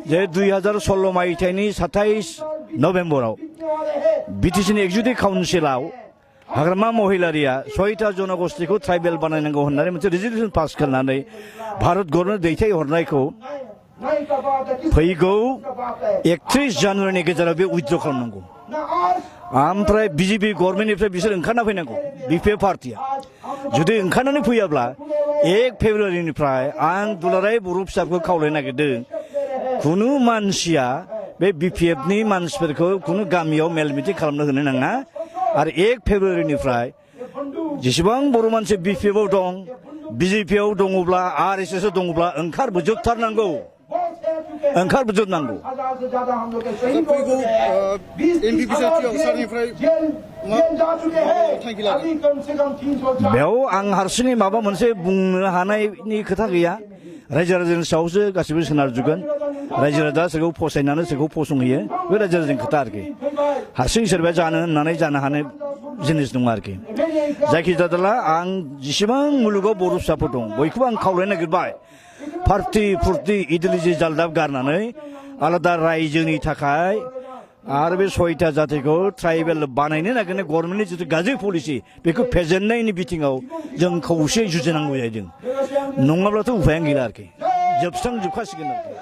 जे 2016 मायथाइनि 27 नभेम्बराव बिटिसिनि एक्जिकिउटिभ काउन्सिलाव हाग्रामा महिलारिया 6टा जनगोष्ठीखौ ट्राइबेल बानायनांगौ होननानै मोनसे रेजोलिउसन पास खालामनानै भारत गभर्नमेन्ट दैथायहरनायखौ फैगौ 31 जानुवारिनि गेजेराव बे उइथड्र खालामनांगौ ओमफ्राय बिजेपि गभर्नमेन्टनिफ्राय बिसोर ओंखारना फैनांगौ बिपिएफ पार्टिया जुदि ओंखारनानै फैयाब्ला 1 फेब्रुवारिनिफ्राय आं दुलाराय बर' फिसाफोरखौ खावलायनो नागिरदों कुनु मानसिया बे बिपिएफनि मानसिफोरखौ कुनु गामियाव मेल मिटिं खालामनो होनो नाङा आरो 1 फेब्रुवारिनिफ्राय जेसेबां बर' मानसि बिपिएफआव दं बिजेपिआव दङब्ला आरएसएसआव दङब्ला ओंखारबोजोबथारनांगौ बेयाव आं हारसिङै माबा मोनसे बुंनो हानायनि खोथा गैया रायजो राजानि सायावसो गासिबो सोनारजोबगोन रायजो राजा सोरखौ फसायनानै सोरखौ फसंहैयो बे रायजो राजानि खोथा आरोखि हारसिं सोरबाया जानो होननानै जानो हानाय जिनिस दङ आरोखि जायखिजाया आं जेसेबां मुलुगाव बर' फिसाफोर दं बयखौबो आं खावलायनो नागिरबाय पार्टि फुर्ति इडिअलजि जालदाब गारनानै आलादा रायजोनि थाखाय आरो बे 6टा जातिखौ ट्राइबेल बानायनो नागिरनाय गभर्नमेन्टनि जिथु गाज्रि पलिसि बेखौ फेजेननायनि बिथिङाव जों खौसेयै जुजिनांगौ जाहैदों नङाब्लाथ' उफायानो गैला आरोखि जोबस्रांजोबखासिगोन आरोखि